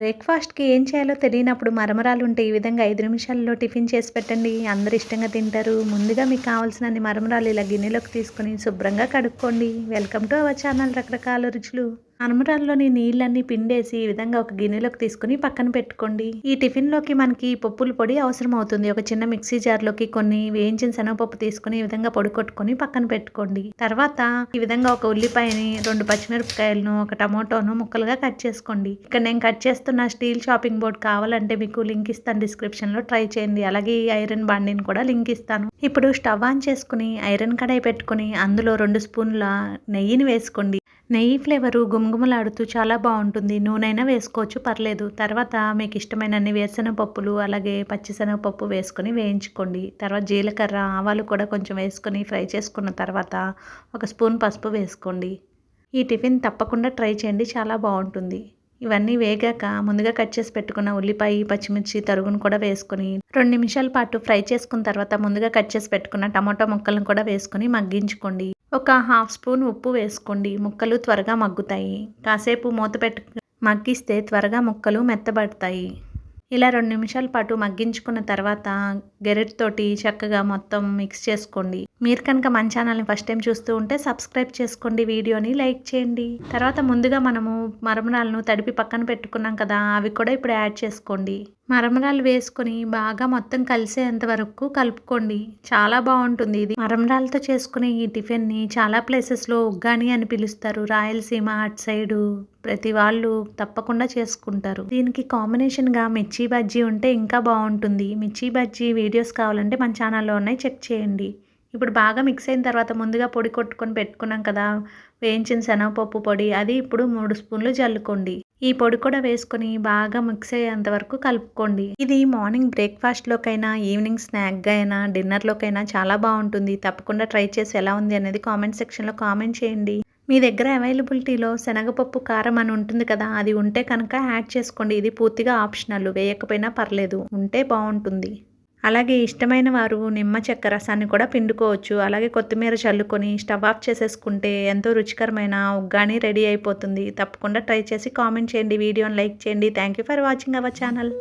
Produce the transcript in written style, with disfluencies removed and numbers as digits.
బ్రేక్‌ఫాస్ట్‌కి ఏం చేయాలో తెలియనప్పుడు మరమరాలుంటే ఈ విధంగా 5 నిమిషాల్లో టిఫిన్ చేసి పెట్టండి. అందరూ ఇష్టంగా తింటారు. ముందుగా మీకు కావాల్సినన్ని మరమరాలు ఇలా గిన్నెలోకి తీసుకొని శుభ్రంగా కడుక్కోండి. వెల్కమ్ టు అవర్ ఛానల్ రకరకాల రుచులు. మరమరాల్లోని నీళ్ళన్నీ పిండేసి ఈ విధంగా ఒక గిన్నెలోకి తీసుకొని పక్కన పెట్టుకోండి. ఈ టిఫిన్‌లోకి మనకి పప్పుల పొడి అవసరం అవుతుంది. ఒక చిన్న మిక్సీ జార్‌లోకి కొన్ని వేయించిన శనగపప్పు తీసుకొని ఈ విధంగా పొడి కొట్టుకొని పక్కన పెట్టుకోండి. తర్వాత ఈ విధంగా ఒక ఉల్లిపాయని, 2 పచ్చిమిరపకాయలను, ఒక టమోటాను ముక్కలుగా కట్ చేసుకోండి. ఇక్కడ నేను కట్ చేస్తున్న స్టీల్ చాపింగ్ బోర్డ్ కావాలంటే మీకు లింక్ ఇస్తాను డిస్క్రిప్షన్‌లో ట్రై చేయండి. అలాగే ఈ ఐరన్ బాండీని కూడా లింక్ ఇస్తాను. ఇప్పుడు స్టవ్ ఆన్ చేసుకొని ఐరన్ కడాయి పెట్టుకొని అందులో 2 స్పూన్ల నెయ్యిని వేసుకోండి. నెయ్యి ఫ్లేవరు గుమగుమలాడుతూ చాలా బాగుంటుంది. నూనెైనా వేసుకోవచ్చు పర్లేదు. తర్వాత మీకు ఇష్టమైనన్ని వేరుశనగపప్పులు అలాగే పచ్చిశనగపప్పు వేసుకొని వేయించుకోండి. తర్వాత జీలకర్ర, ఆవాలు కూడా కొంచెం వేసుకొని ఫ్రై చేసుకున్న తర్వాత ఒక స్పూన్ పసుపు వేసుకోండి. ఈ టిఫిన్ తప్పకుండా ట్రై చేయండి, చాలా బాగుంటుంది. ఇవన్నీ వేగాక ముందుగా కట్ చేసి పెట్టుకున్న ఉల్లిపాయ, పచ్చిమిర్చి తరుగును కూడా వేసుకొని 2 నిమిషాల పాటు ఫ్రై చేసుకున్న తర్వాత ముందుగా కట్ చేసి పెట్టుకున్న టమాటో ముక్కలను కూడా వేసుకొని మగ్గించుకోండి. ఒక హాఫ్ స్పూన్ ఉప్పు వేసుకోండి. ముక్కలు త్వరగా మగ్గుతాయి. కాసేపు మూత పెట్టు మగ్గిస్తే త్వరగా ముక్కలు మెత్తబడతాయి. ఇలా 2 నిమిషాల పాటు మగ్గించుకున్న తర్వాత గెరిటతోటి చక్కగా మొత్తం మిక్స్ చేసుకోండి. మీరు కనుక మన ఛానల్ని ఫస్ట్ టైం చూస్తూ ఉంటే సబ్స్క్రైబ్ చేసుకోండి, వీడియోని లైక్ చేయండి. తర్వాత ముందుగా మనము మరమరాలను తడిపి పక్కన పెట్టుకున్నాం కదా, అవి కూడా ఇప్పుడు యాడ్ చేసుకోండి. మరమరాలు వేసుకొని బాగా మొత్తం కలిసేంత వరకు కలుపుకోండి. చాలా బాగుంటుంది ఇది. మరమరాలతో చేసుకునే ఈ టిఫిన్ని చాలా ప్లేసెస్లో ఉగ్గాని అని పిలుస్తారు. రాయలసీమ అటు సైడు ప్రతి వాళ్ళు తప్పకుండా చేసుకుంటారు. దీనికి కాంబినేషన్గా మిర్చి బజ్జీ ఉంటే ఇంకా బాగుంటుంది. మిర్చి బజ్జీ వీడియోస్ కావాలంటే మన ఛానల్లో ఉన్నాయి, చెక్ చేయండి. ఇప్పుడు బాగా మిక్స్ అయిన తర్వాత ముందుగా పొడి కొట్టుకొని పెట్టుకున్నాం కదా, వేయించిన శనగపప్పు పొడి, అది ఇప్పుడు 3 స్పూన్లు జల్లుకోండి. ఈ పొడి కూడా వేసుకొని బాగా మిక్స్ అయ్యేంత వరకు కలుపుకోండి. ఇది మార్నింగ్ బ్రేక్‌ఫాస్ట్‌లోకైనా, ఈవినింగ్ స్నాక్‌గా అయినా, డిన్నర్‌లోకైనా చాలా బాగుంటుంది. తప్పకుండా ట్రై చేసి ఎలా ఉంది అనేది కామెంట్ సెక్షన్‌లో కామెంట్ చేయండి. మీ దగ్గర అవైలబిలిటీలో శనగపప్పు కారం అని ఉంటుంది కదా, అది ఉంటే కనుక యాడ్ చేసుకోండి. ఇది పూర్తిగా ఆప్షనల్, వేయకపోయినా పర్లేదు, ఉంటే బాగుంటుంది. అలాగే ఇష్టమైన వారు నిమ్మ చెక్క రసాన్ని కూడా పిండుకోవచ్చు. అలాగే కొత్తిమీర చల్లుకొని స్టవ్ ఆఫ్ చేసేసుకుంటే ఎంతో రుచికరమైన ఉగ్గాని రెడీ అయిపోతుంది. తప్పకుండా ట్రై చేసి కామెంట్ చేయండి, వీడియోని లైక్ చేయండి. Thank you for watching our channel.